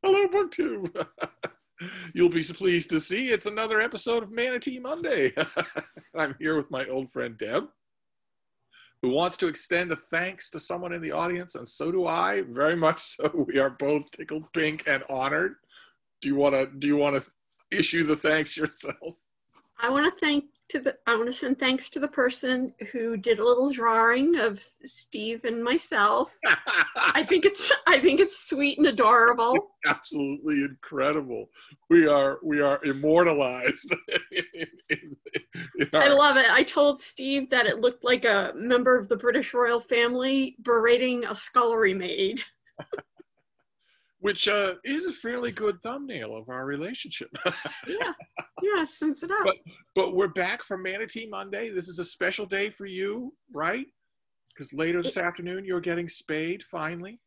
Hello, BookTube. You'll be pleased to see it's another episode of Manatee Monday. I'm here with my old friend Deb, who wants to extend a thanks to someone in the audience, and so do I, very much so. We are both tickled pink and honored. Do you want to issue the thanks yourself? I want to send thanks to the person who did a little drawing of Steve and myself. I think it's sweet and adorable. Absolutely incredible. We are immortalized. I love it. I told Steve that it looked like a member of the British royal family berating a scullery maid. Which is a fairly good thumbnail of our relationship. Yeah, sums it up. But we're back for Manatee Monday. This is a special day for you, right? Because later this afternoon, you're getting spayed, finally.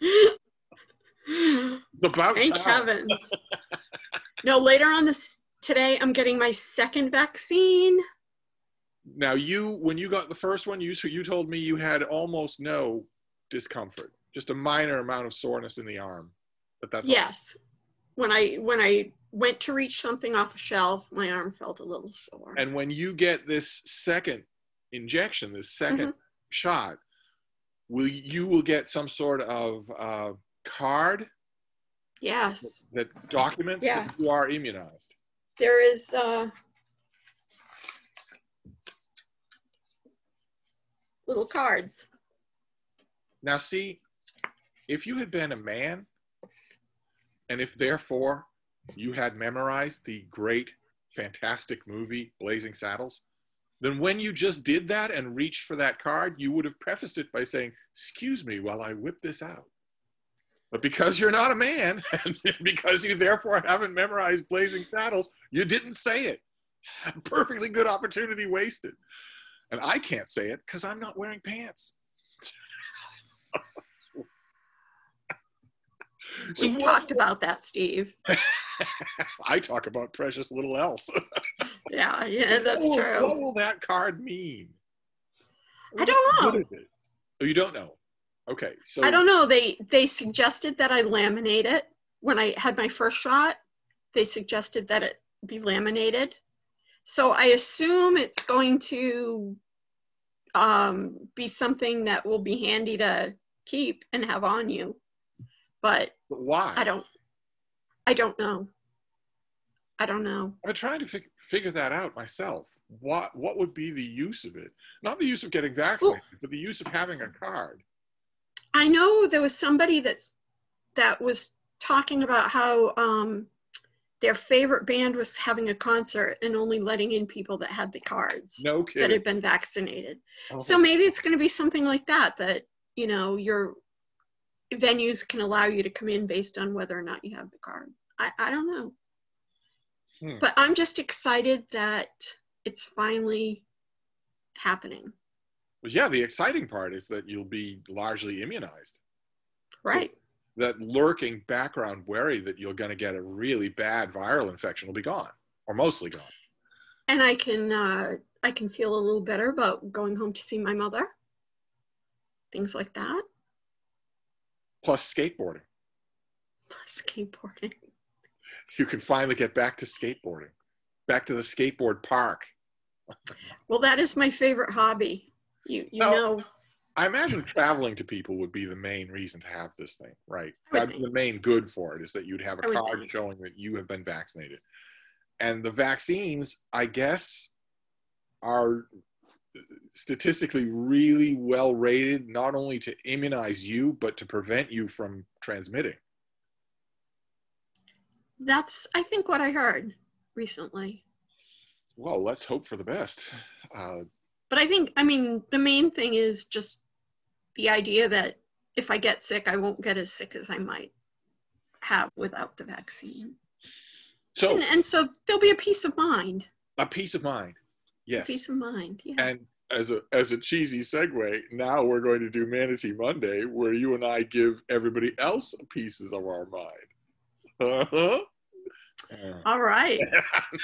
It's about Thank time. heavens. No, later on today, I'm getting my second vaccine. Now, when you got the first one, you told me you had almost no discomfort, just a minor amount of soreness in the arm. But that's yes. All. When I went to reach something off a shelf, my arm felt a little sore. And when you get this second injection, this second shot, you will get some sort of card? Yes. That documents that you are immunized. There is little cards. Now see, if you had been a man, and if therefore you had memorized the great, fantastic movie Blazing Saddles, then when you just did that and reached for that card, you would have prefaced it by saying, "Excuse me while I whip this out." But because you're not a man, and because you therefore haven't memorized Blazing Saddles, you didn't say it. Perfectly good opportunity wasted. And I can't say it because I'm not wearing pants. We talked about that, Steve. I talk about precious little else. Yeah, that's true. What will that card mean? I don't know. Oh, you don't know? Okay, so I don't know. They suggested that I laminate it. When I had my first shot, they suggested that it be laminated. So I assume it's going to be something that will be handy to keep and have on you. But why? I don't know. I don't know. I've been trying to figure that out myself. What would be the use of it? Not the use of getting vaccinated, but the use of having a card. I know there was somebody that was talking about how their favorite band was having a concert and only letting in people that had the cards. No kidding. That had been vaccinated. Oh. So maybe it's going to be something like that, your venues can allow you to come in based on whether or not you have the card. I don't know. But I'm just excited that it's finally happening. Well, yeah, the exciting part is that you'll be largely immunized. Right. That lurking background worry that you're going to get a really bad viral infection will be gone, or mostly gone. And I can feel a little better about going home to see my mother. Things like that. Plus skateboarding. You can finally get back to skateboarding. Back to the skateboard park. Well, that is my favorite hobby. You know. I imagine traveling to people would be the main reason to have this thing, right? The main good for it is that you'd have a card showing that you have been vaccinated. And the vaccines, I guess, are statistically really well rated, not only to immunize you, but to prevent you from transmitting. That's, I think, what I heard recently. Well, let's hope for the best. But the main thing is just the idea that if I get sick, I won't get as sick as I might have without the vaccine. So, and so there'll be a peace of mind. A peace of mind, yes. A peace of mind, yeah. And as a cheesy segue, now we're going to do Manatee Monday, where you and I give everybody else pieces of our mind. All right.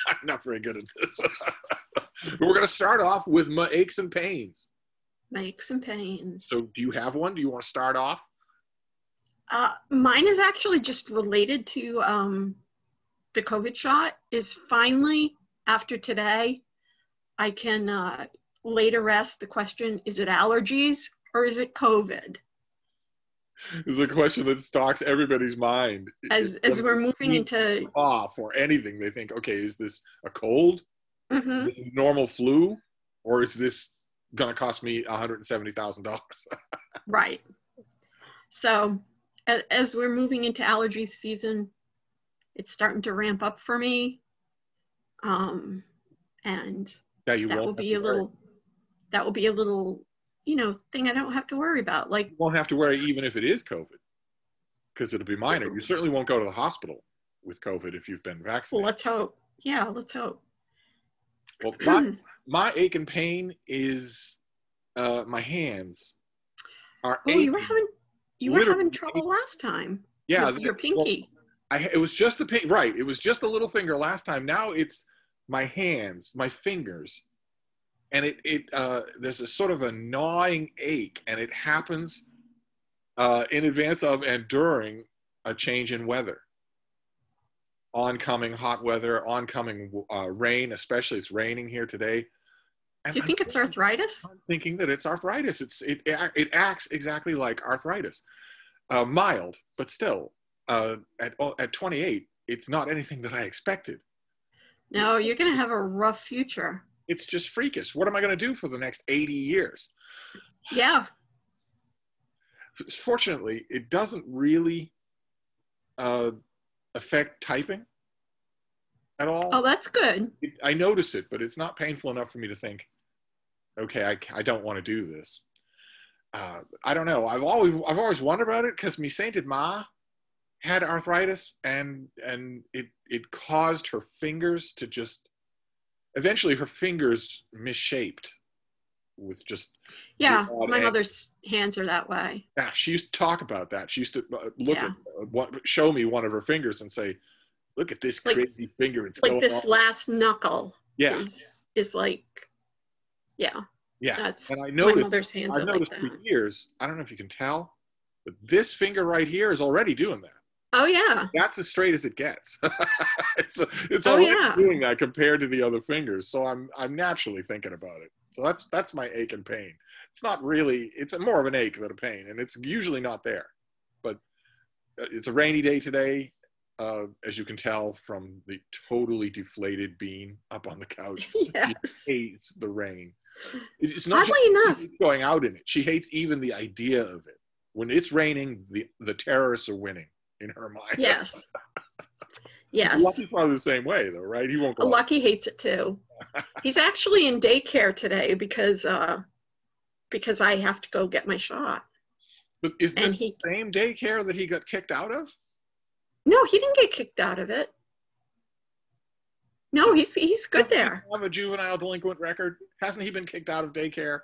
I'm not very good at this. But we're going to start off with my aches and pains. My aches and pains. So do you have one? Do you want to start off? Mine is actually just related to the COVID shot. Is finally, after today, I can lay to rest the question, is it allergies or is it COVID? It's a question that stalks everybody's mind. As we're moving into cough or anything, they think, okay, is this a cold? Mhm. Is this a normal flu? Or is this going to cost me $170,000? Right. So as we're moving into allergy season, it's starting to ramp up for me. And Yeah, you that will won't be a little, thing I don't have to worry about. Like, you won't have to worry even if it is COVID, because it'll be minor. You certainly won't go to the hospital with COVID if you've been vaccinated. let's hope. Yeah, let's hope. Well, my ache and pain is my hands are aching. You were having trouble last time. Yeah, your pinky. Well, it was just the pain, right? It was just the little finger last time. Now it's my hands, my fingers, and there's a sort of a gnawing ache, and it happens in advance of and during a change in weather. Oncoming hot weather, oncoming rain, especially it's raining here today. Do you think it's arthritis? I'm thinking that it's arthritis. It acts exactly like arthritis. Mild, but still, at 28, it's not anything that I expected. No, you're going to have a rough future. It's just freakish. What am I going to do for the next 80 years? Yeah. Fortunately, it doesn't really affect typing at all. Oh, that's good. I notice it, but it's not painful enough for me to think, okay, I don't want to do this. I don't know. I've always wondered about it because me sainted ma had arthritis, and it caused her fingers to just eventually her fingers misshaped with just my mother's hands are that way. Yeah, she used to talk about that. She used to show me one of her fingers and say, "Look at this crazy finger. It's like this last knuckle." Yeah, is like, yeah. That's and I noticed, my mother's hands. I've noticed for years. I don't know if you can tell, but this finger right here is already doing that. Oh yeah, that's as straight as it gets. it's already doing that compared to the other fingers. So I'm naturally thinking about it. So that's my ache and pain. It's not really. It's more of an ache than a pain, and it's usually not there. But it's a rainy day today, as you can tell from the totally deflated bean up on the couch. Yes. She hates the rain. It's not oddly enough going out in it. She hates even the idea of it. When it's raining, the terrorists are winning in her mind. Yes. Yes. Lucky's probably the same way, though, right? He won't go. Lucky hates it too. He's actually in daycare today because I have to go get my shot. But is this the same daycare that he got kicked out of? No, he didn't get kicked out of it. No, he's good there. Have a juvenile delinquent record? Hasn't he been kicked out of daycare?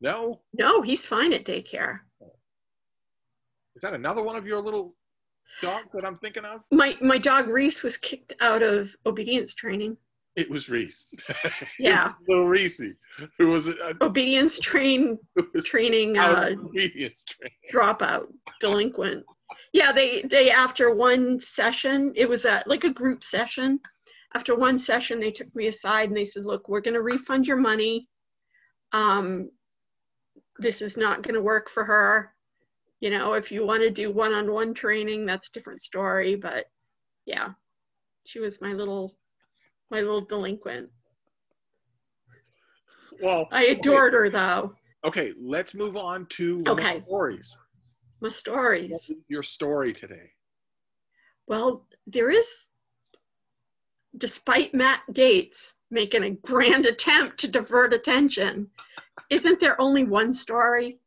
No, he's fine at daycare. Is that another one of your little dogs that I'm thinking of? My dog Reese was kicked out of obedience training. It was Reese. Yeah. Little Reese, who was obedience training obedience training dropout delinquent. Yeah, they after one session, it was like a group session. After one session, they took me aside and they said, "Look, we're going to refund your money. This is not going to work for her. You know, if you want to do one-on-one training, that's a different story." But yeah, she was my little delinquent. Well, I adored her though. Okay, let's move on to stories. My stories. What's your story today? Well, there is, despite Matt Gaetz making a grand attempt to divert attention, isn't there only one story,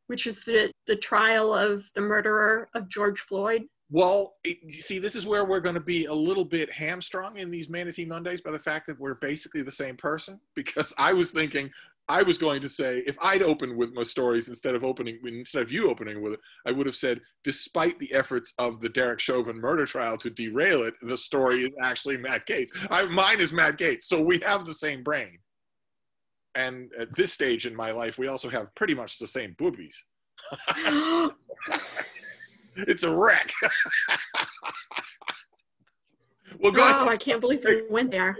which is the trial of the murderer of George Floyd? Well, you see, this is where we're going to be a little bit hamstrung in these Manatee Mondays by the fact that we're basically the same person, because I was going to say, if I'd opened with my stories instead of you opening with it, I would have said, despite the efforts of the Derek Chauvin murder trial to derail it, the story is actually Matt Gaetz. Mine is Matt Gaetz, so we have the same brain. And at this stage in my life, we also have pretty much the same boobies. It's a wreck. Well, go Oh, ahead. I can't believe you went there.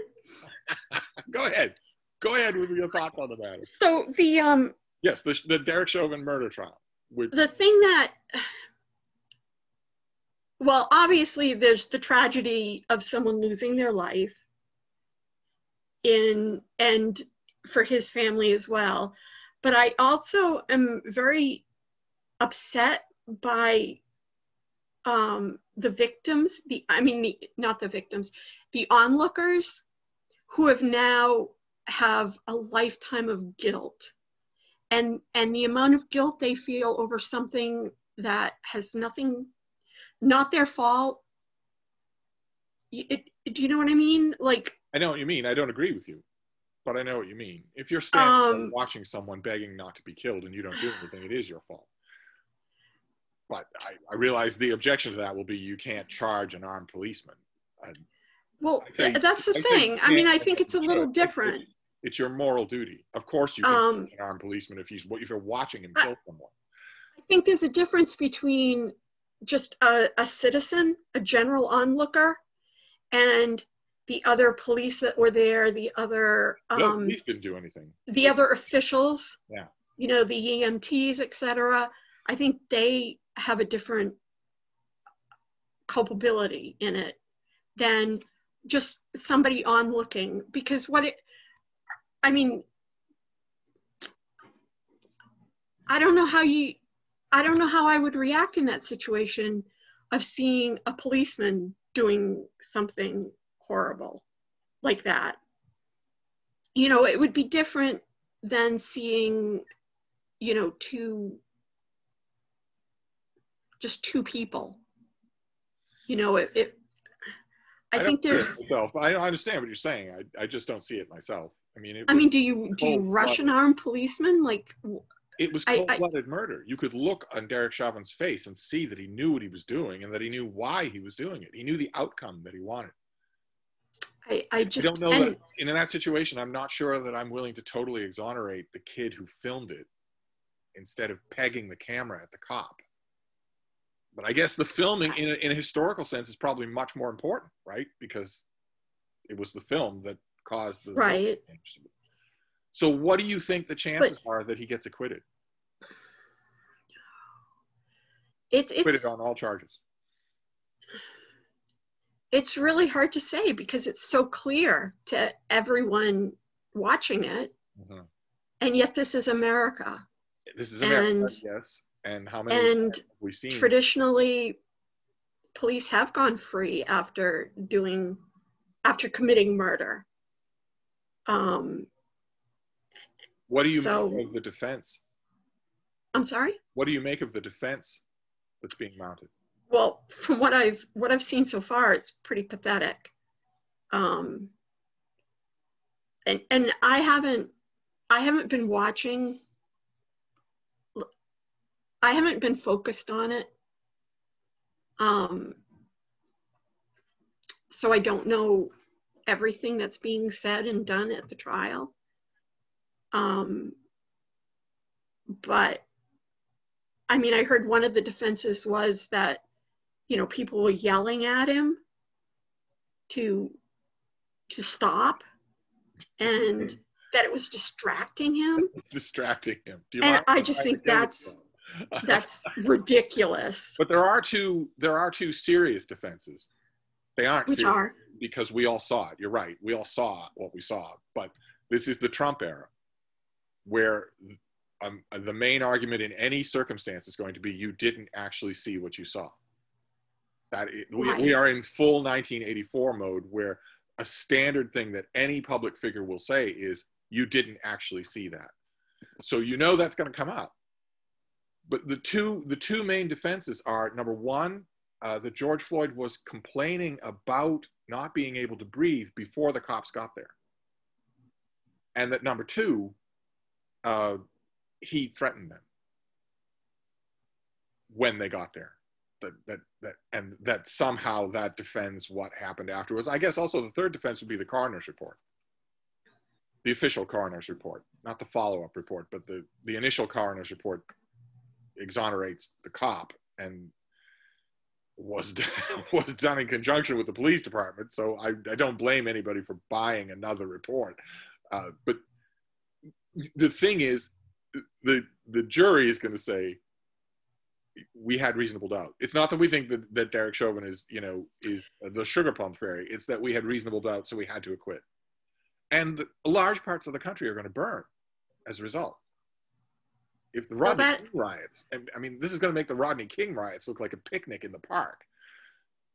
Go ahead. Go ahead with your thoughts on the matter. So the Yes, the Derek Chauvin murder trial. the thing that, well, obviously there's the tragedy of someone losing their life and for his family as well. But I also am very upset by the victims, not the victims, the onlookers who have now have a lifetime of guilt, and the amount of guilt they feel over something that has nothing, not their fault. Do you know what I mean? Like, I know what you mean. I don't agree with you, but I know what you mean. If you're standing there watching someone begging not to be killed and you don't do anything, it is your fault. But I realize the objection to that will be you can't charge an armed policeman. Well, that's the thing. I mean, I think it's a little different. It's your moral duty. Of course you can charge an armed policeman if you're watching him kill someone. I think there's a difference between just a citizen, a general onlooker, and the other police that were there, the other police didn't do anything. The other officials, yeah, you know, the EMTs, etc. I think they have a different culpability in it than just somebody onlooking. Because I don't know how I would react in that situation of seeing a policeman doing something horrible like that. You know, it would be different than seeing, you know, two people. You know, I think there's. I understand what you're saying. I just don't see it myself. I mean, do you rush an armed policeman? Like, it was cold-blooded murder. You could look on Derek Chauvin's face and see that he knew what he was doing and that he knew why he was doing it. He knew the outcome that he wanted. I don't know that in that situation, I'm not sure that I'm willing to totally exonerate the kid who filmed it instead of pegging the camera at the cop. But I guess the filming in a historical sense is probably much more important, right? Because it was the film that caused the right. So what do you think the chances are that he gets acquitted? It's acquitted on all charges. It's really hard to say because it's so clear to everyone watching it. Mm-hmm. And yet this is America. This is America, yes. And how many have we seen? Traditionally, police have gone free after committing murder. What do you make of the defense? I'm sorry? What do you make of the defense that's being mounted? Well, from what I've seen so far, it's pretty pathetic. And I haven't been watching. I haven't been focused on it. So I don't know everything that's being said and done at the trial. But I mean, I heard one of the defenses was that, you know, people were yelling at him to stop, and that it was distracting him. It's distracting him. And I just think that's ridiculous. But there are two serious defenses. They aren't Which serious are? Because we all saw it. You're right. We all saw what we saw. But this is the Trump era, where the main argument in any circumstance is going to be you didn't actually see what you saw. We are in full 1984 mode, where a standard thing that any public figure will say is you didn't actually see that. So you know that's going to come out. But the two main defenses are, number one, that George Floyd was complaining about not being able to breathe before the cops got there. And that number two, he threatened them when they got there. That somehow that defends what happened afterwards. I guess also the third defense would be the coroner's report. The official coroner's report, not the follow-up report, but the initial coroner's report exonerates the cop. And was was done in conjunction with the police department. So I don't blame anybody for buying another report. But the thing is, the jury is going to say we had reasonable doubt. It's not that we think that Derek Chauvin is the sugar plum fairy. It's that we had reasonable doubt, so we had to acquit. And large parts of the country are going to burn as a result. If the Rodney King riots, I mean, this is going to make the Rodney King riots look like a picnic in the park,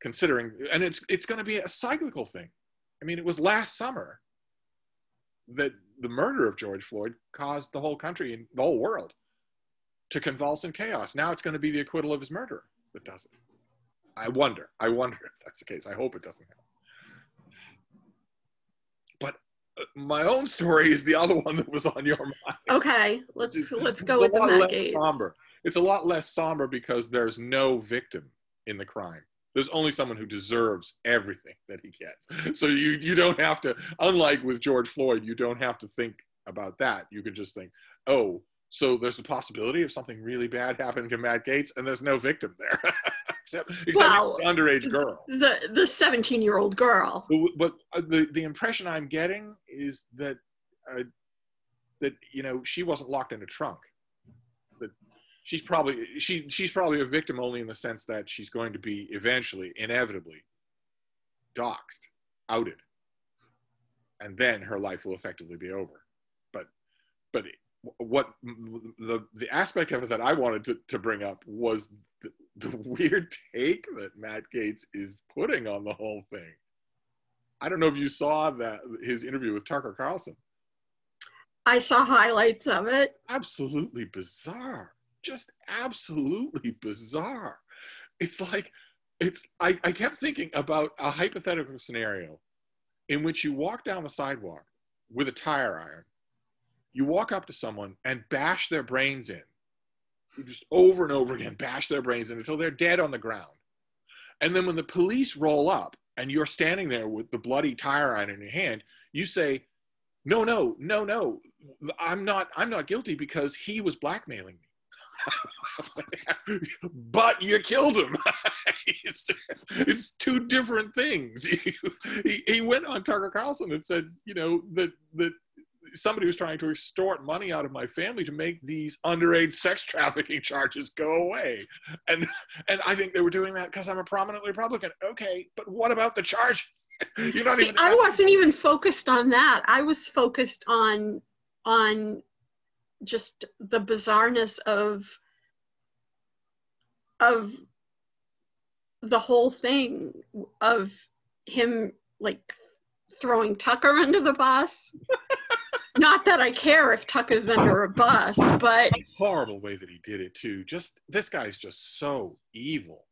considering, and it's going to be a cyclical thing. I mean, it was last summer that the murder of George Floyd caused the whole country and the whole world to convulse in chaos. Now it's going to be the acquittal of his murderer that does it. I wonder if that's the case. I hope it doesn't happen. But my own story is the other one that was on your mind. Okay, let's go with the Matt Gaetz. Somber. It's a lot less somber because there's no victim in the crime. There's only someone who deserves everything that he gets. So you don't have to, unlike with George Floyd, you don't have to think about that. You can just think, oh, so there's a possibility of something really bad happening to Matt Gaetz, and there's no victim there, except the underage girl, the 17-year-old girl. But the impression I'm getting is that she wasn't locked in a trunk. That she's probably a victim only in the sense that she's going to be eventually, inevitably, doxxed, outed, and then her life will effectively be over. But what the aspect of it that I wanted to bring up was the weird take that Matt Gaetz is putting on the whole thing. I don't know if you saw his interview with Tucker Carlson. I saw highlights of it. Absolutely bizarre. Just absolutely bizarre. It's like, I kept thinking about a hypothetical scenario in which you walk down the sidewalk with a tire iron. You walk up to someone and bash their brains in. You just over and over again bash their brains in until they're dead on the ground. And then when the police roll up and you're standing there with the bloody tire iron in your hand, you say, no, I'm not guilty because he was blackmailing me. But you killed him. It's two different things. He went on Tucker Carlson and said, that somebody was trying to extort money out of my family to make these underage sex trafficking charges go away. And I think they were doing that because I'm a prominent Republican. Okay, but what about the charges? You're not even. I wasn't even focused on that. I was focused on just the bizarreness of the whole thing, of him like throwing Tucker under the bus. Not that I care if Tucker's under a bus, but a horrible way that he did it too. Just this guy's just so evil.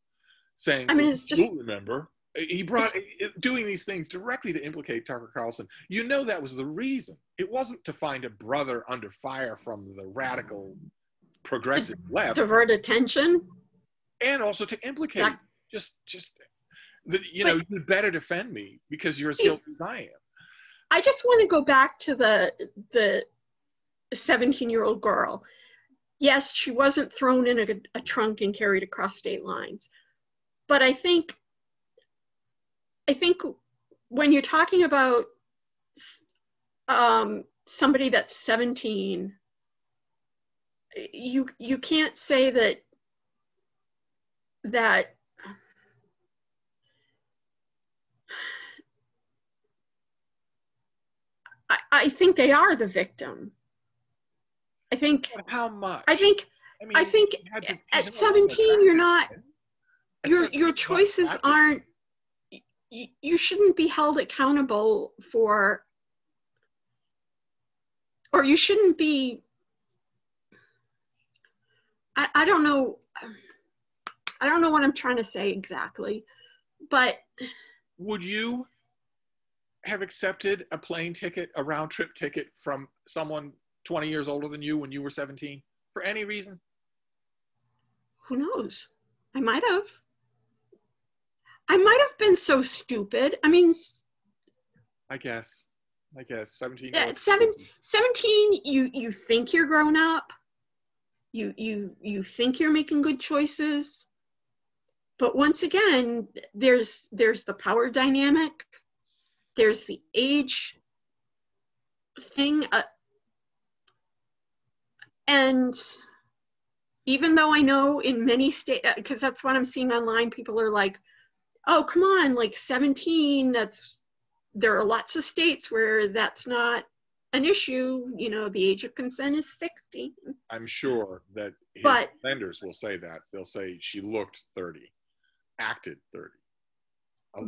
Saying, I mean, it's just, remember, he brought doing these things directly to implicate Tucker Carlson. That was the reason. It wasn't to find a brother under fire from the radical progressive left. Divert attention. And also to implicate just that, you'd better defend me because you're as guilty as I am. I just want to go back to the 17-year-old girl. Yes, she wasn't thrown in a trunk and carried across state lines. But I think when you're talking about somebody that's 17, you can't say that I think they are the victim. I think. How much? I think at 17 you're not. Your choices aren't. You shouldn't be held accountable for. Or you shouldn't be. I don't know. I don't know what I'm trying to say exactly, but. Would you have accepted a plane ticket, a round trip ticket from someone 20 years older than you when you were 17 for any reason? Who knows? I might have been so stupid. I mean, I guess 17. Yeah, 17, you think you're grown up. You think you're making good choices. But once again, there's the power dynamic, there's the age thing, and even though I know in many states, because that's what I'm seeing online, people are like, oh, come on, like 17, there are lots of states where that's not an issue. You know, the age of consent is 16. I'm sure that his But defenders will say that. They'll say she looked 30, acted 30.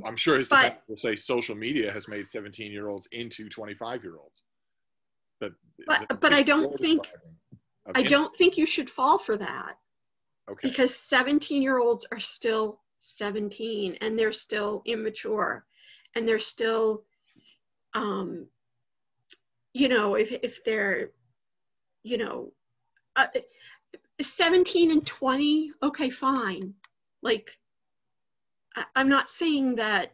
I'm sure his defenders will say social media has made 17-year-olds into 25-year-olds. But I don't think you should fall for that. Okay. Because 17-year-olds are still 17 and they're still immature and they're still, you know, if they're, you know, 17 and 20, okay, fine. Like, I'm not saying that,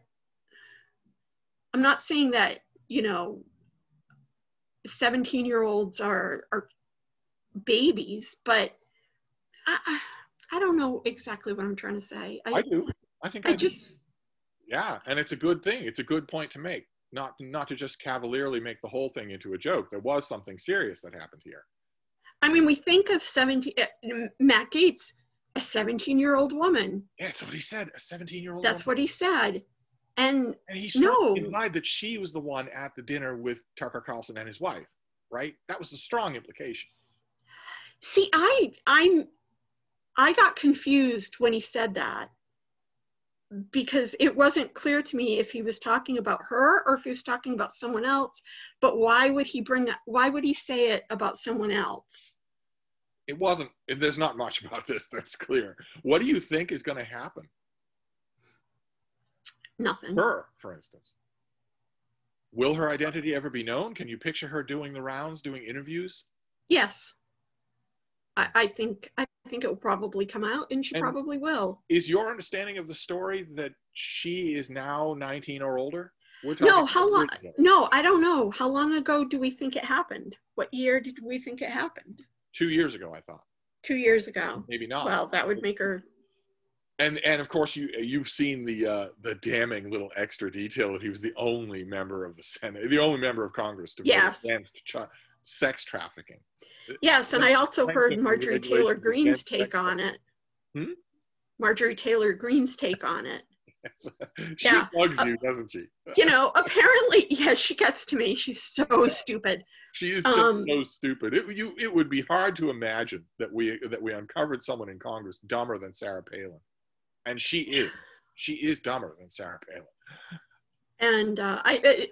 you know, 17-year-olds are babies, but I don't know exactly what I'm trying to say. I do. I think I just do. Yeah, and it's a good thing. It's a good point to make. Not to just cavalierly make the whole thing into a joke. There was something serious that happened here. I mean, we think of Matt Gaetz, a 17-year-old woman. Yeah, that's what he said. A 17-year-old. That's what he said. And he strongly denied that she was the one at the dinner with Tucker Carlson and his wife, right? That was a strong implication. See, I got confused when he said that, because it wasn't clear to me if he was talking about her or if he was talking about someone else. But why would he say it about someone else? It wasn't, there's not much about this that's clear. What do you think is going to happen? Nothing. Her, for instance. Will her identity ever be known? Can you picture her doing the rounds, doing interviews? Yes. I think it will probably come out, and she probably will. Is your understanding of the story that she is now 19 or older? No, how long? No, I don't know. How long ago do we think it happened? What year did we think it happened? 2 years ago, I thought. 2 years ago. Maybe not. Well, that would make her. And of course you've seen the damning little extra detail that he was the only member of the Senate, the only member of Congress to vote against sex trafficking. Yes, and I also heard Marjorie Taylor Greene's take on it. Marjorie Taylor Greene's take on it. She bugs you, doesn't she? You know, apparently, yeah, she gets to me. She's so stupid. She is just so stupid. It would be hard to imagine that we uncovered someone in Congress dumber than Sarah Palin, and she is dumber than Sarah Palin. And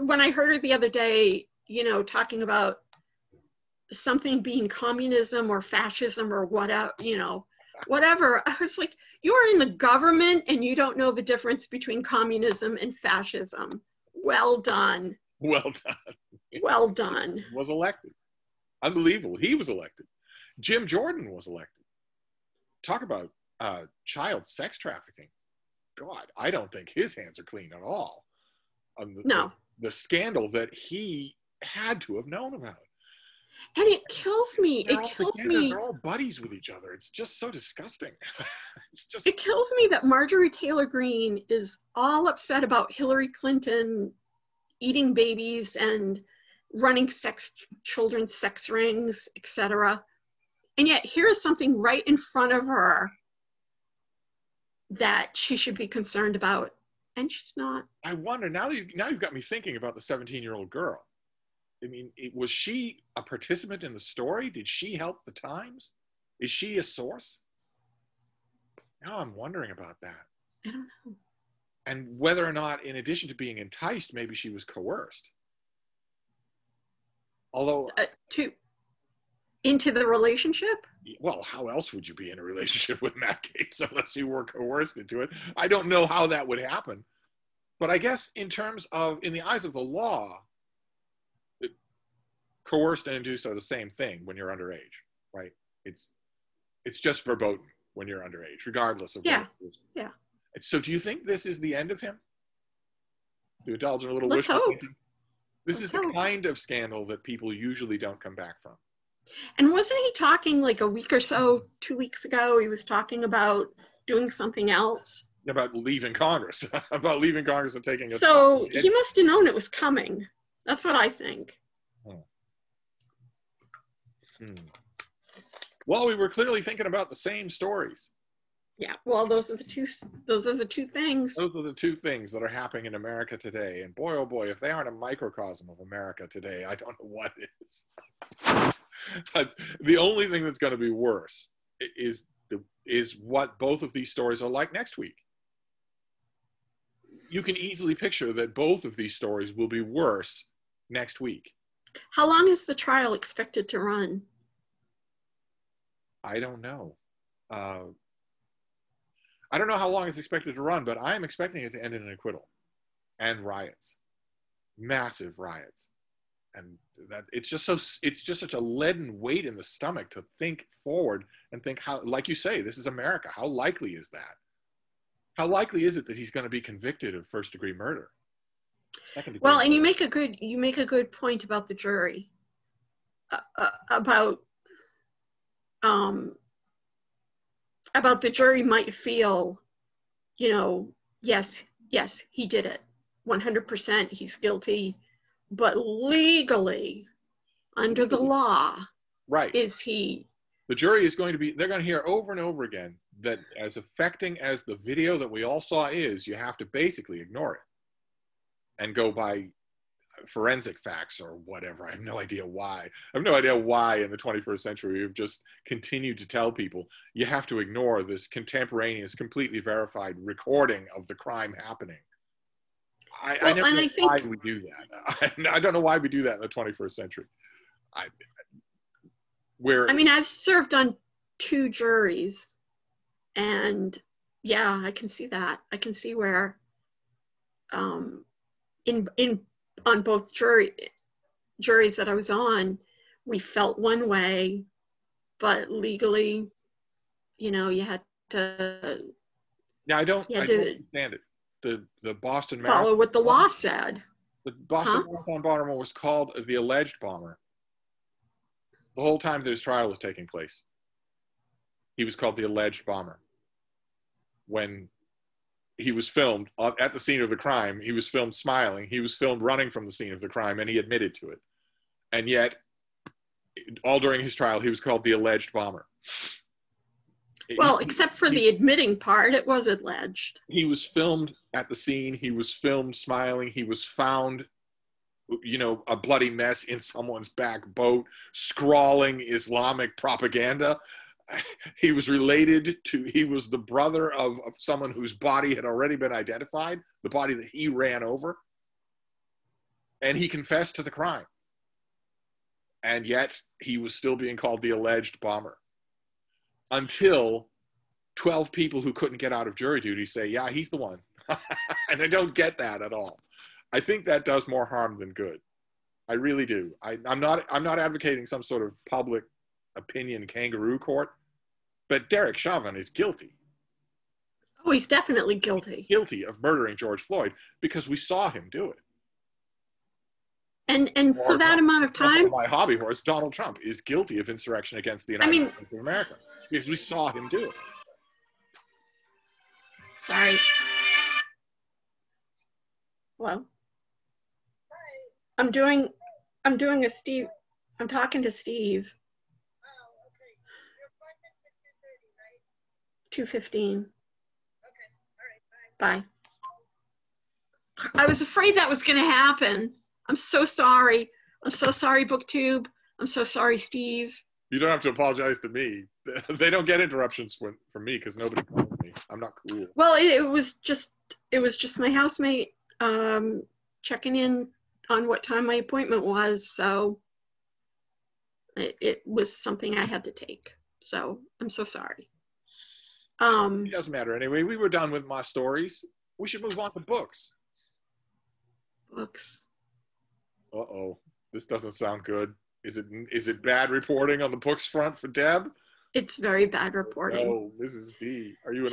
when I heard her the other day, you know, talking about something being communism or fascism or whatever, you know, whatever, I was like, you are in the government and you don't know the difference between communism and fascism. Well done. Well done. Well done. Was elected. Unbelievable. He was elected. Jim Jordan was elected. Talk about child sex trafficking. God, I don't think his hands are clean at all. No. The scandal that he had to have known about. And it kills me. They're all buddies with each other. It's just so disgusting. It kills me that Marjorie Taylor Greene is all upset about Hillary Clinton eating babies and running children's sex rings, etc. And yet here's something right in front of her that she should be concerned about, and she's not. I wonder, now you've got me thinking about the 17-year-old girl. I mean, was she a participant in the story? Did she help the Times? Is she a source? Now I'm wondering about that. I don't know. And whether or not, in addition to being enticed, maybe she was coerced. Although... into the relationship? Well, how else would you be in a relationship with Matt Gaetz unless you were coerced into it? I don't know how that would happen. But I guess in the eyes of the law, coerced and induced are the same thing when you're underage, right? It's just verboten when you're underage, regardless of what it is. Yeah. So do you think this is the end of him? To indulge in a little wishful thinking? This is the kind of scandal that people usually don't come back from. And wasn't he talking like a week or so, 2 weeks ago, he was talking about doing something else. About leaving Congress, about leaving Congress and taking a. So he must have known it was coming. That's what I think. Well, we were clearly thinking about the same stories. Yeah. Well, those are the two. Those are the two things. Those are the two things that are happening in America today. And boy, oh boy, if they aren't a microcosm of America today, I don't know what is. But the only thing that's going to be worse is what both of these stories are like next week. You can easily picture that both of these stories will be worse next week. How long is the trial expected to run? I don't know. I don't know how long it's expected to run, but I am expecting it to end in an acquittal and riots, massive riots. And that it's just such a leaden weight in the stomach to think forward and think how, like you say, this is America. How likely is that? How likely is it that he's going to be convicted of first-degree murder? Well, and you make a good point about the jury, about the jury might feel, yes, he did it, 100%, he's guilty, but legally, under the law, right, is he? The jury is going to be, they're going to hear over and over again that as affecting as the video that we all saw is, you have to basically ignore it and go by forensic facts or whatever. I have no idea why. I have no idea why in the 21st century we've just continued to tell people you have to ignore this contemporaneous, completely verified recording of the crime happening. I never know why we do that. I don't know why we do that in the 21st century. I've served on 2 juries, and yeah, I can see that. I can see where on both juries that I was on, we felt one way, but legally, you had to. Yeah, I don't understand it. The Boston Marathon, follow what the law said. The Boston Marathon bomber was called the alleged bomber. The whole time that his trial was taking place, he was called the alleged bomber. When he was filmed at the scene of the crime, he was filmed smiling. He was filmed running from the scene of the crime, and he admitted to it. And yet, all during his trial, he was called the alleged bomber. Well, except for the admitting part, it was alleged. He was filmed at the scene. He was filmed smiling. He was found, a bloody mess in someone's back boat, scrawling Islamic propaganda. He was he was the brother of someone whose body had already been identified, the body that he ran over. And he confessed to the crime. And yet he was still being called the alleged bomber. Until 12 people who couldn't get out of jury duty say, yeah, he's the one. And I don't get that at all. I think that does more harm than good. I really do. I'm not advocating some sort of public opinion kangaroo court, but Derek Chauvin is guilty. Oh, he's definitely guilty. He's guilty of murdering George Floyd because we saw him do it. And for that amount of time, my hobby horse, Donald Trump, is guilty of insurrection against the United States of America because we saw him do it. Sorry. Well, I'm talking to Steve. Oh, okay. Your appointment's at 2:30, right? 2:15. Okay. All right. Bye. I was afraid that was going to happen. I'm so sorry. I'm so sorry, BookTube. I'm so sorry, Steve. You don't have to apologize to me. They don't get interruptions from me because nobody calls me. I'm not cool. Well, it was just my housemate checking in on what time my appointment was, so it was something I had to take. So I'm so sorry. It doesn't matter anyway. We were done with my stories. We should move on to books. Books. Uh-oh. This doesn't sound good. Is it bad reporting on the books front for Deb? It's very bad reporting. Oh, Mrs. D. Are you in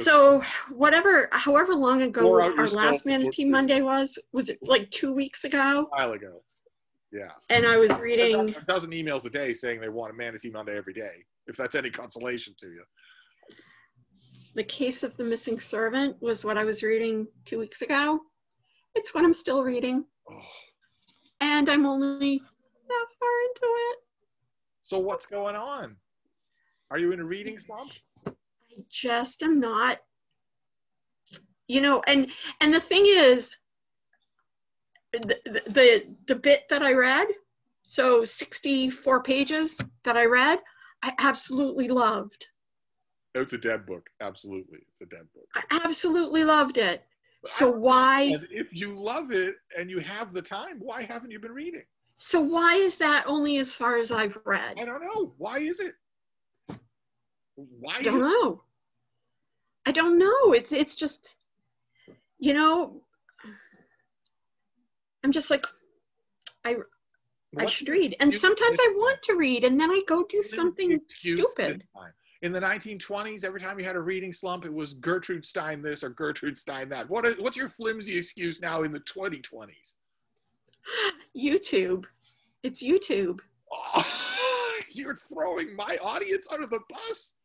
however long ago our last Manatee Monday was it like 2 weeks ago? A while ago. Yeah. And I was reading a dozen emails a day saying they want a Manatee Monday every day, if that's any consolation to you. The Case of the Missing Servant was what I was reading 2 weeks ago. It's what I'm still reading. Oh. And I'm only that far into it. So what's going on? Are you in a reading slump? I just am not, and the thing is, the bit that I read, so 64 pages that I read, I absolutely loved. It's a Deb book. Absolutely. It's a Deb book. I absolutely loved it. So why? If you love it and you have the time, why haven't you been reading? So why is that only as far as I've read? I don't know. Why is it? Why? I don't know. I don't know. It's just, I'm just like, I should read. And sometimes I want to read, and then I go do something stupid. In the 1920s, every time you had a reading slump, it was Gertrude Stein this or Gertrude Stein that. What's your flimsy excuse now in the 2020s? YouTube. It's YouTube. Oh, you're throwing my audience under the bus.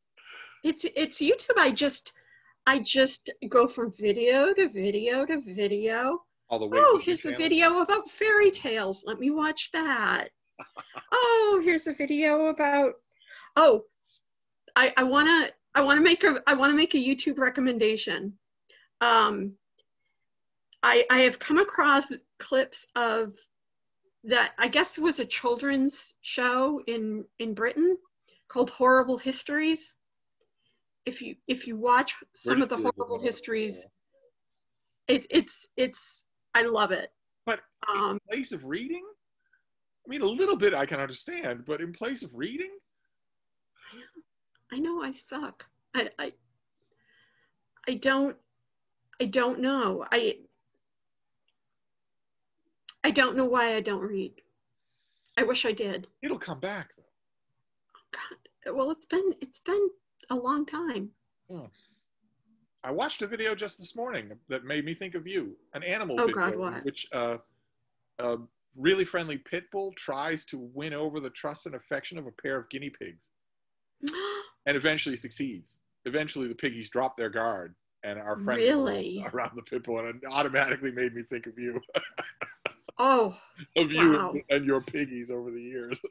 It's YouTube. I just go from video to video to video. Here's a video about fairy tales. Let me watch that. Here's a video about. I want to make a YouTube recommendation. I have come across clips of that. I guess it was a children's show in Britain called Horrible Histories. If you watch some of the Horrible Histories, it's I love it. But in place of reading, I mean, a little bit I can understand, but in place of reading, I know I suck. I don't know. I don't know why I don't read. I wish I did. It'll come back though. Oh God. Well, it's been a long time. Oh. I watched a video just this morning that made me think of you. An animal video God, what? in which a really friendly pit bull tries to win over the trust and affection of a pair of guinea pigs. And eventually succeeds. Eventually the piggies drop their guard and are friendly around the pit bull, and it automatically made me think of you. Oh, of you and your piggies over the years.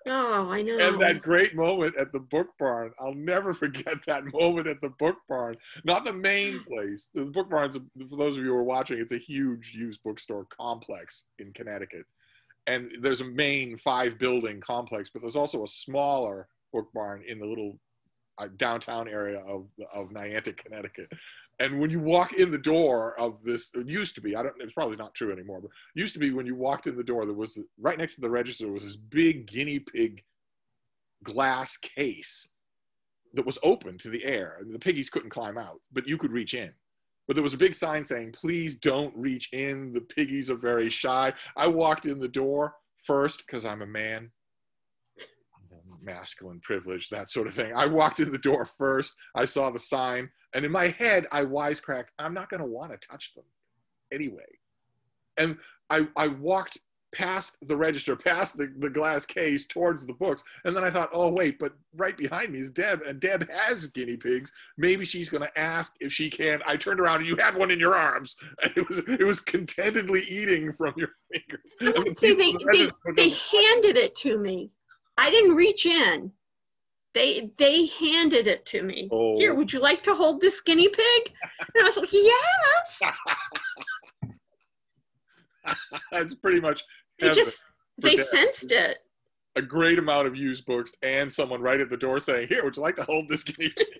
Oh, I know. And that great moment at the book barn. I'll never forget that moment at the book barn. Not the main place. The book barn's, for those of you who are watching, it's a huge used bookstore complex in Connecticut. And there's a main 5-building complex, but there's also a smaller book barn in the little downtown area of Niantic, Connecticut. And when you walk in the door of this, it used to be, it's probably not true anymore, but it used to be when you walked in the door, there was, right next to the register was this big guinea pig glass case that was open to the air. The piggies couldn't climb out, but you could reach in. But there was a big sign saying, please don't reach in. The piggies are very shy. I walked in the door first because I'm a man. Masculine privilege, that sort of thing. I walked in the door first. I saw the sign. And in my head, I wisecracked, I'm not going to want to touch them anyway. And I walked past the register, past the glass case towards the books. And then I thought, oh, wait, but right behind me is Deb. And Deb has guinea pigs. Maybe she's going to ask if she can. I turned around and you had one in your arms. And it was contentedly eating from your fingers. See, they handed it to me. I didn't reach in. They handed it to me. Oh. Here, would you like to hold this guinea pig? And I was like, yes. That's pretty much. They sensed it. A great amount of used books and someone right at the door saying, here, would you like to hold this guinea pig?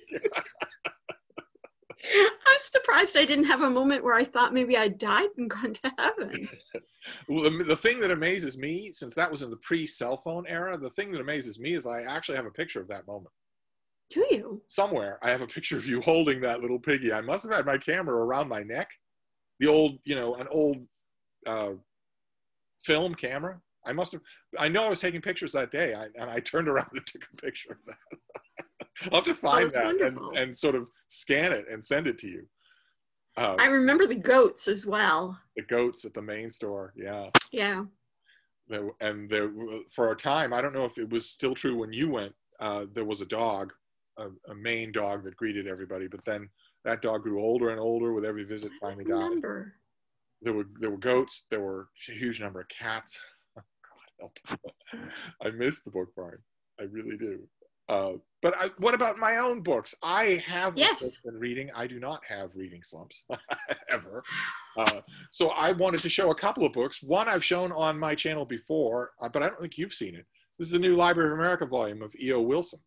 I'm surprised I didn't have a moment where I thought maybe I died and gone to heaven. Well, the thing that amazes me, since that was in the pre-cell phone era, the thing that amazes me is I actually have a picture of that moment. Do you? Somewhere I have a picture of you holding that little piggy. I must have had my camera around my neck. The old, an old film camera. I know I was taking pictures that day, and I turned around and took a picture of that. I'll have to find that and sort of scan it and send it to you. I remember the goats as well. The goats at the main store, yeah. Yeah. And there, for a time, I don't know if it was still true when you went, there was a dog a main dog that greeted everybody, but then that dog grew older and older with every visit, I finally don't died. remember. There were goats. There were a huge number of cats. Oh, God help. I miss the book barn. I really do. But what about my own books? I have Yes. been reading. I do not have reading slumps ever. So I wanted to show a couple of books. One I've shown on my channel before, but I don't think you've seen it. This is a new Library of America volume of E.O. Wilson.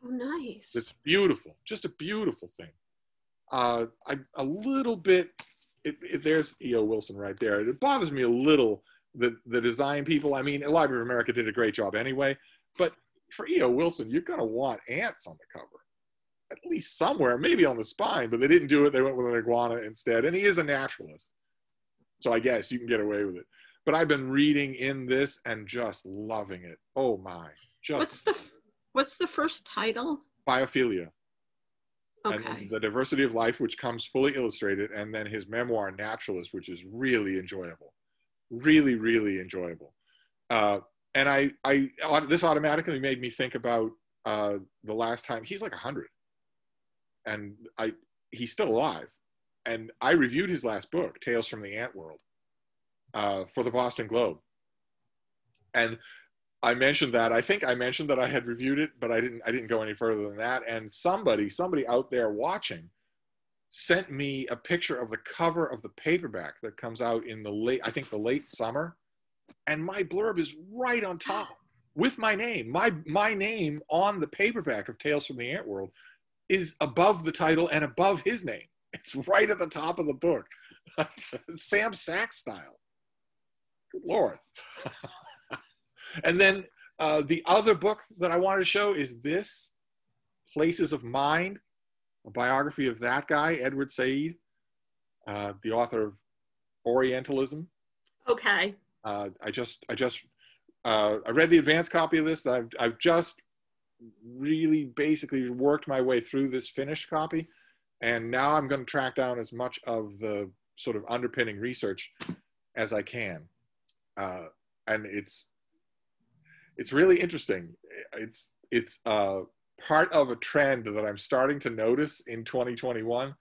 Oh, nice. It's beautiful, just a beautiful thing. A little bit, there's E.O. Wilson right there. It bothers me a little, the design people. I mean, the Library of America did a great job anyway, but for E.O. Wilson, you're going to want ants on the cover, at least somewhere, maybe on the spine, but they didn't do it. They went with an iguana instead, and he is a naturalist. So I guess you can get away with it. But I've been reading in this and just loving it. Oh my, just what's the first title? Biophilia. Okay. And the diversity of life, which comes fully illustrated, and then his memoir, Naturalist, which is really enjoyable, really, really enjoyable. And this automatically made me think about the last time. He's like 100, and he's still alive. And I reviewed his last book, Tales from the Ant World, for the Boston Globe. And I mentioned that. I think I mentioned that I had reviewed it, but I didn't go any further than that. And somebody out there watching sent me a picture of the cover of the paperback that comes out in the late summer. And my blurb is right on top with my name. My name on the paperback of Tales from the Ant World is above the title and above his name. It's right at the top of the book. Sam Sachs style. Good Lord. And then the other book that I wanted to show is this, Places of Mind, a biography of that guy, Edward Said, the author of Orientalism. Okay. I read the advanced copy of this. I've just really basically worked my way through this finished copy. And now I'm going to track down as much of the sort of underpinning research as I can. And it's really interesting. It's part of a trend that I'm starting to notice in 2021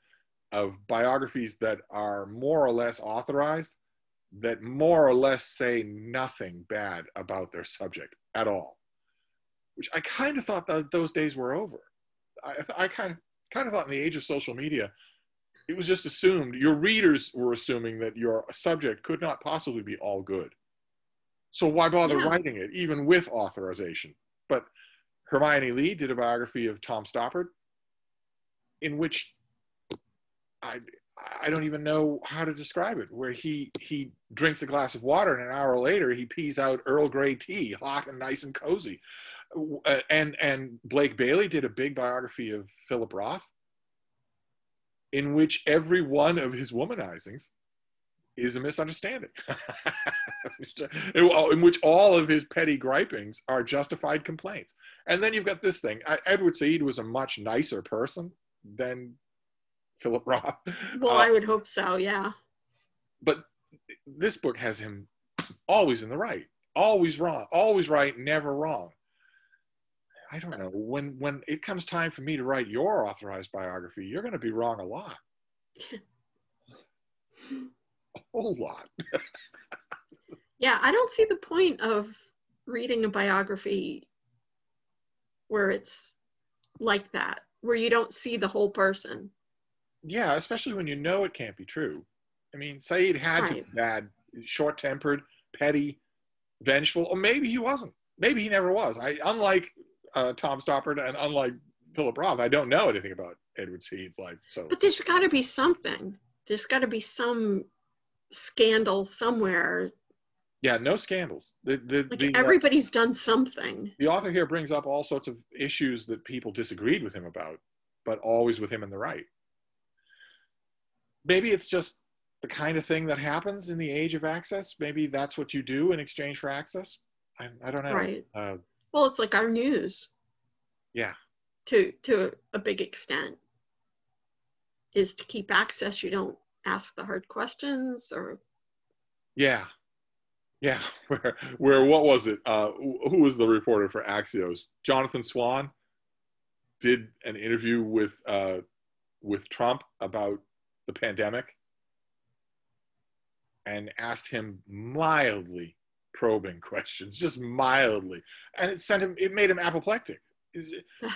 of biographies that are more or less authorized, that more or less say nothing bad about their subject at all, which I kind of thought that those days were over. I kind of thought in the age of social media, it was just assumed, your readers were assuming that your subject could not possibly be all good. So why bother writing it, even with authorization? But Hermione Lee did a biography of Tom Stoppard, in which I don't even know how to describe it, where he drinks a glass of water and an hour later he pees out Earl Grey tea, hot and nice and cozy. And Blake Bailey did a big biography of Philip Roth, in which every one of his womanizings is a misunderstanding. In which all of his petty gripings are justified complaints. And then you've got this thing. Edward Said was a much nicer person than Philip Roth. Well, I would hope so, yeah. But this book has him always in the right, always wrong, always right, never wrong. I don't know. When it comes time for me to write your authorized biography, you're going to be wrong a lot. A whole lot. Yeah, I don't see the point of reading a biography where it's like that, where you don't see the whole person. Yeah, especially when you know it can't be true. I mean, Said had to be bad, short-tempered, petty, vengeful, or maybe he wasn't. Maybe he never was. Unlike Tom Stoppard and unlike Philip Roth, I don't know anything about Edward Said's life. So, but there's got to be something. There's got to be some scandal somewhere. Yeah, no scandals. Everybody's done something. The author here brings up all sorts of issues that people disagreed with him about, but always with him in the right. Maybe it's just the kind of thing that happens in the age of access. Maybe that's what you do in exchange for access. I don't know. Right. Well, it's like our news. Yeah. To a big extent, is to keep access. You don't ask the hard questions, or. Yeah. Yeah. Where what was it? Who was the reporter for Axios? Jonathan Swan. did an interview with Trump about the pandemic and asked him mildly probing questions, just mildly, and it made him apoplectic.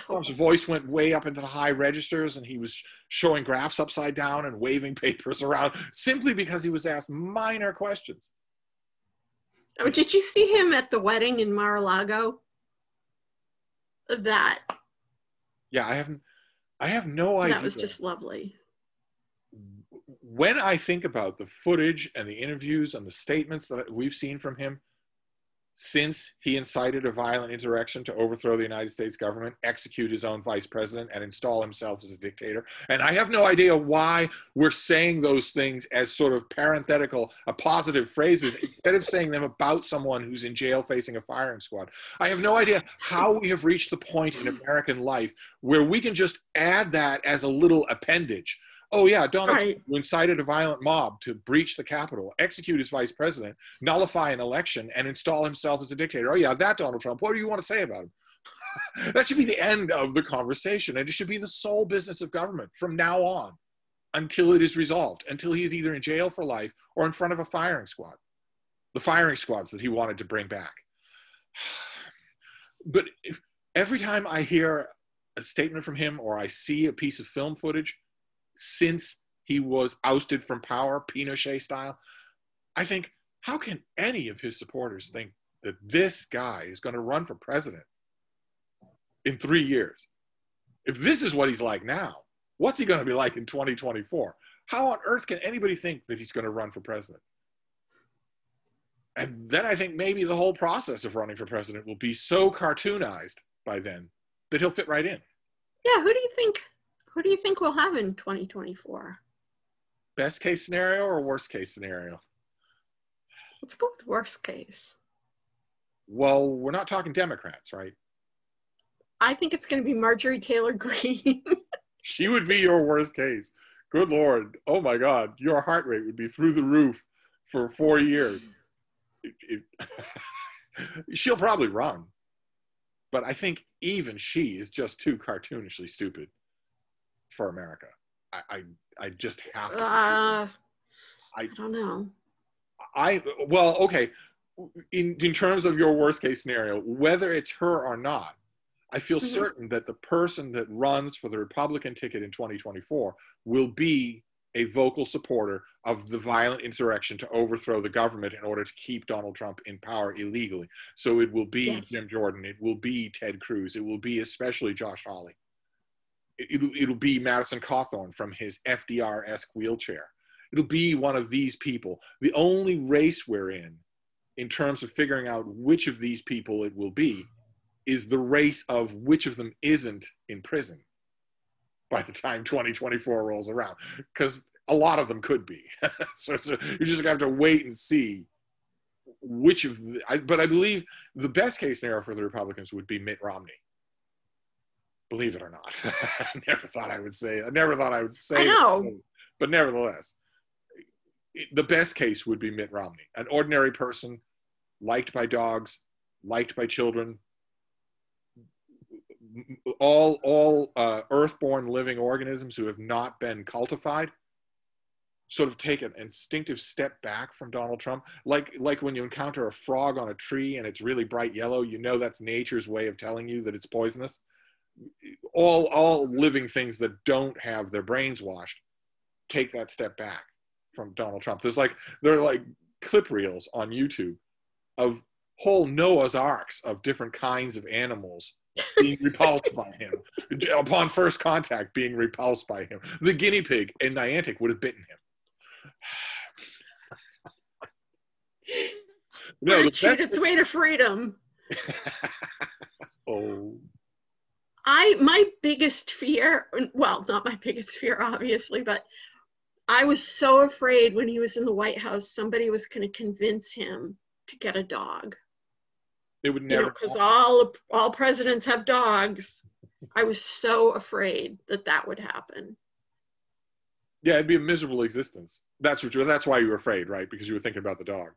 Trump's voice went way up into the high registers, and he was showing graphs upside down and waving papers around simply because he was asked minor questions. Oh, did you see him at the wedding in Mar-a-Lago? That. Yeah, I have no idea. That was just lovely. When I think about the footage and the interviews and the statements that we've seen from him since he incited a violent insurrection to overthrow the United States government, execute his own vice president, and install himself as a dictator. And I have no idea why we're saying those things as sort of parenthetical, positive phrases, instead of saying them about someone who's in jail facing a firing squad. I have no idea how we have reached the point in American life where we can just add that as a little appendage. Oh yeah, Donald Trump incited a violent mob to breach the Capitol, execute his vice president, nullify an election, and install himself as a dictator. Oh yeah, that Donald Trump. What do you want to say about him? That should be the end of the conversation, and it should be the sole business of government from now on until it is resolved, until he's either in jail for life or in front of a firing squad. The firing squads that he wanted to bring back. But every time I hear a statement from him or I see a piece of film footage, since he was ousted from power, Pinochet style, I think, how can any of his supporters think that this guy is going to run for president in 3 years? If this is what he's like now, what's he going to be like in 2024? How on earth can anybody think that he's going to run for president? And then I think maybe the whole process of running for president will be so cartoonized by then that he'll fit right in. Yeah, who do you think we'll have in 2024? Best case scenario or worst case scenario? Let's go with worst case. Well, we're not talking Democrats, right? I think it's going to be Marjorie Taylor Greene. She would be your worst case. Good Lord. Oh my God. Your heart rate would be through the roof for 4 years. She'll probably run. But I think even she is just too cartoonishly stupid for America. I just have to. I don't know. Well, okay. In terms of your worst case scenario, whether it's her or not, I feel certain that the person that runs for the Republican ticket in 2024 will be a vocal supporter of the violent insurrection to overthrow the government in order to keep Donald Trump in power illegally. So it will be Jim Jordan, it will be Ted Cruz, it will be especially Josh Hawley. It'll be Madison Cawthorn from his FDR-esque wheelchair. It'll be one of these people. The only race we're in terms of figuring out which of these people it will be, is the race of which of them isn't in prison by the time 2024 rolls around. Because a lot of them could be. So you're just gonna have to wait and see which of the, but I believe the best case scenario for the Republicans would be Mitt Romney. Believe it or not. I never thought I would say it. I know. But nevertheless, the best case would be Mitt Romney, an ordinary person, liked by dogs, liked by children, all earthborn living organisms who have not been cultified, sort of take an instinctive step back from Donald Trump. Like when you encounter a frog on a tree and it's really bright yellow, you know that's nature's way of telling you that it's poisonous. All living things that don't have their brains washed take that step back from Donald Trump. There are like clip reels on YouTube of whole Noah's Arks of different kinds of animals being repulsed by him. Upon first contact, being repulsed by him. The guinea pig in Niantic would have bitten him. No, chewed its way to freedom. Oh. My biggest fear, well, not my biggest fear, obviously, but I was so afraid when he was in the White House, somebody was going to convince him to get a dog. It would never. Because all presidents have dogs. I was so afraid that would happen. Yeah, it'd be a miserable existence. That's why you were afraid, right? Because you were thinking about the dog.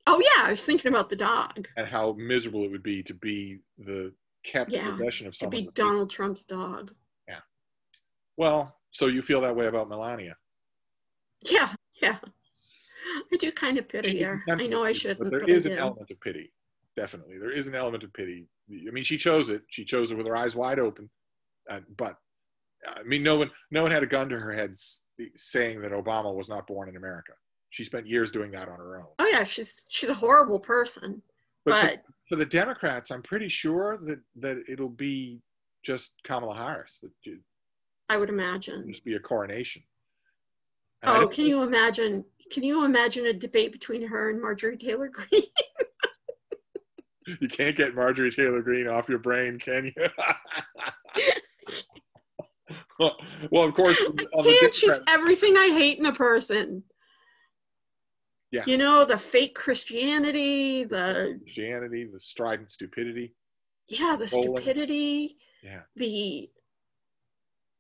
Oh yeah, I was thinking about the dog. And how miserable it would be to be the kept possession of someone. To be Donald Trump's dog. Well, so you feel that way about Melania. Yeah, yeah. I do kind of I think pity it's her. I know intentional, I but shouldn't, there but I is an do. element of pity. Definitely, there is an element of pity. I mean, she chose it. She chose it with her eyes wide open. But I mean, no one had a gun to her head saying that Obama was not born in America. She spent years doing that on her own. Oh yeah, she's a horrible person, But but for the Democrats, I'm pretty sure that it'll be just Kamala Harris. That I would imagine. just be a coronation. And I Oh, don't can think you imagine? Can you imagine a debate between her and Marjorie Taylor Greene? you can't get Marjorie Taylor Greene off your brain, can you? Well, of course, I on the can't. She's Democrat, everything I hate in a person. yeah, You know, the fake Christianity, the Christianity, the strident stupidity, yeah, the bowling, stupidity, yeah, the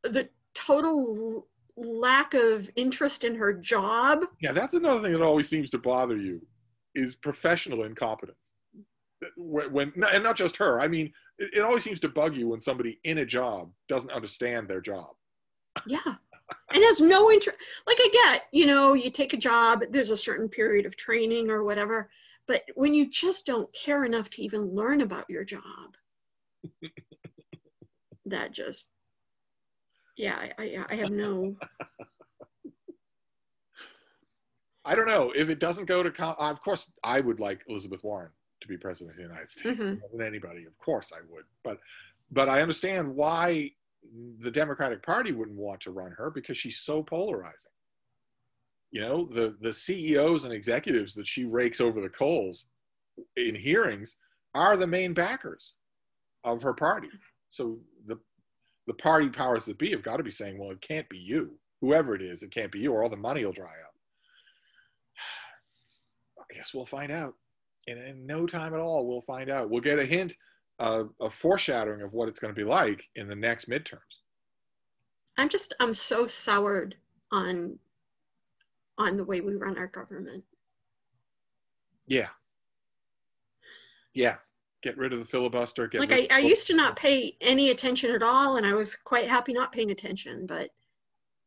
the total lack of interest in her job. yeah. That's another thing that always seems to bother you, is professional incompetence. And not just her. I mean, it always seems to bug you when somebody in a job doesn't understand their job. Yeah. And has no interest. Like I get, you know, you take a job, there's a certain period of training or whatever, but when you just don't care enough to even learn about your job, that just, yeah, I have no. I don't know if it doesn't go to. Of course, I would like Elizabeth Warren to be president of the United States Mm-hmm. more than anybody. Of course, I would. But I understand why the Democratic Party wouldn't want to run her, because she's so polarizing. You know, the CEOs and executives that she rakes over the coals in hearings are the main backers of her party. So the party powers that be have got to be saying, well, it can't be you. Whoever it is, it can't be you, or all the money will dry up. I guess we'll find out. And in no time at all, we'll find out. We'll get a hint, a foreshadowing of what it's going to be like in the next midterms. I'm so soured on the way we run our government. Yeah. Yeah. Get rid of the filibuster. Like I used to not pay any attention at all, and I was quite happy not paying attention, but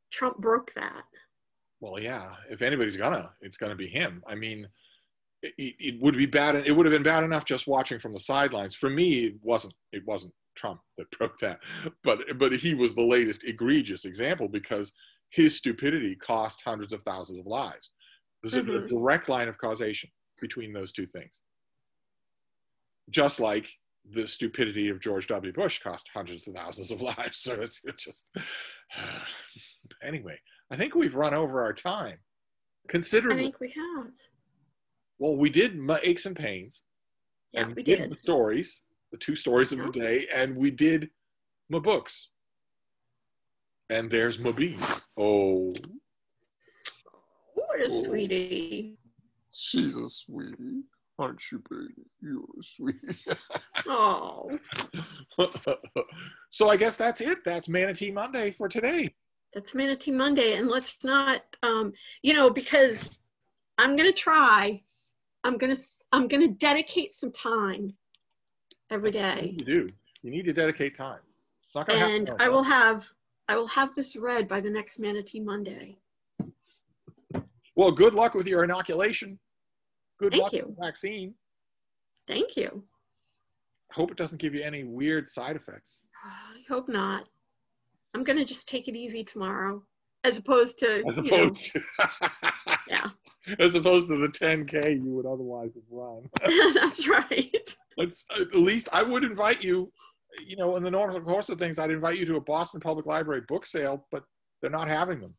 Trump broke that. Well, yeah. If anybody's it's gonna be him. I mean, it would be bad. It would have been bad enough just watching from the sidelines. For me, it wasn't Trump that broke that, but he was the latest egregious example, because his stupidity cost hundreds of thousands of lives. There's a direct line of causation between those two things. Just like the stupidity of George W. Bush cost hundreds of thousands of lives. So it's just anyway. I think we've run over our time considerably. I think we have. Well, we did my aches and pains. Yeah, And we did. The stories, the two stories of the day, and we did my books. And there's my bean. Oh. What a sweetie. She's a sweetie. Aren't you, baby? You're a sweetie. Oh. So I guess that's it. That's Manatee Monday for today. That's Manatee Monday. And let's not, because I'm going to try. I'm going to dedicate some time every day. You do. You need to dedicate time. It's not going to happen. And I will have this read by the next Manatee Monday. Well, good luck with your inoculation. Good luck with the vaccine. Thank you. Hope it doesn't give you any weird side effects. I hope not. I'm going to just take it easy tomorrow, as opposed to, yeah. As opposed to the 10K you would otherwise have run. That's right. At least I would invite you, in the normal course of things, I'd invite you to a Boston Public Library book sale, but they're not having them.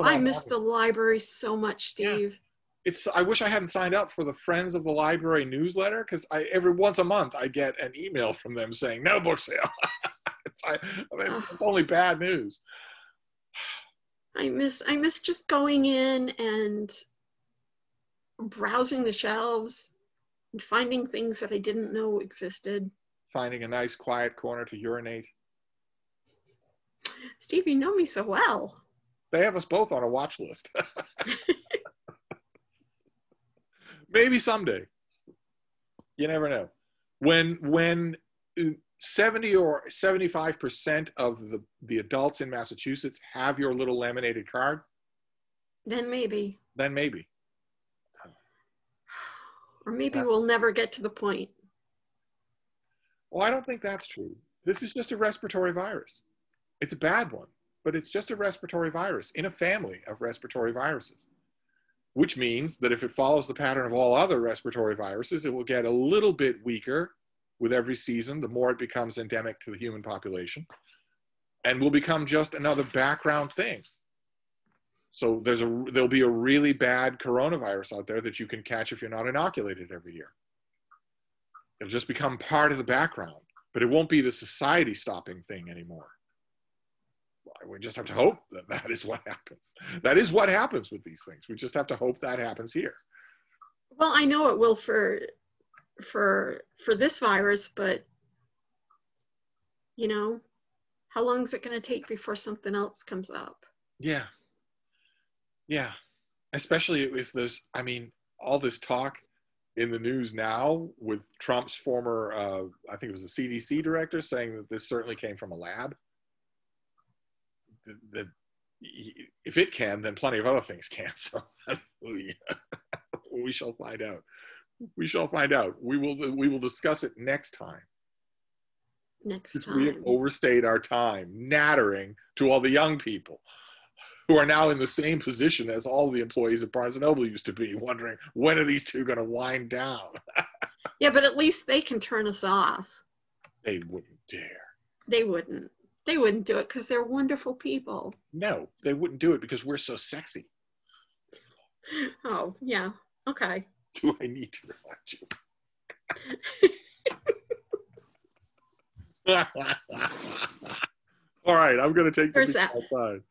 I miss the library so much, Steve. Yeah. I wish I hadn't signed up for the Friends of the Library newsletter, because every once a month I get an email from them saying no book sale. It's only bad news. I miss just going in and browsing the shelves and finding things that I didn't know existed. Finding a nice quiet corner to urinate. Steve, you know me so well. They have us both on a watch list. Maybe someday. You never know. When 70 or 75% of the adults in Massachusetts have your little laminated card, Then maybe. then maybe. Or maybe we'll never get to the point. Well, I don't think that's true. This is just a respiratory virus. It's a bad one, but it's just a respiratory virus in a family of respiratory viruses, which means that if it follows the pattern of all other respiratory viruses, it will get a little bit weaker with every season, the more it becomes endemic to the human population, and will become just another background thing. So there'll be a really bad coronavirus out there that you can catch if you're not inoculated every year. It'll just become part of the background, but it won't be the society stopping thing anymore. We just have to hope that that is what happens. That is what happens with these things. We just have to hope that happens here. Well, I know it will for this virus, but you know, how long is it going to take before something else comes up? Yeah. Yeah. Especially if there's, I mean, all this talk in the news now with Trump's former, I think it was the CDC director, saying that this certainly came from a lab. That if it can, then plenty of other things can. So we shall find out. We shall find out. We will discuss it next time. Next time. We have overstayed our time nattering to all the young people who are now in the same position as all the employees at Barnes & Noble used to be, wondering, when are these two going to wind down? Yeah, but at least they can turn us off. They wouldn't dare. They wouldn't. They wouldn't do it because they're wonderful people. No, they wouldn't do it because we're so sexy. Oh, yeah. Okay. Do I need to remind you? All right, I'm going to take the outside.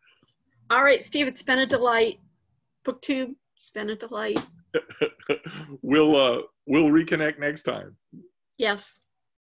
All right, Steve, it's been a delight. BookTube, it's been a delight. We'll reconnect next time. Yes.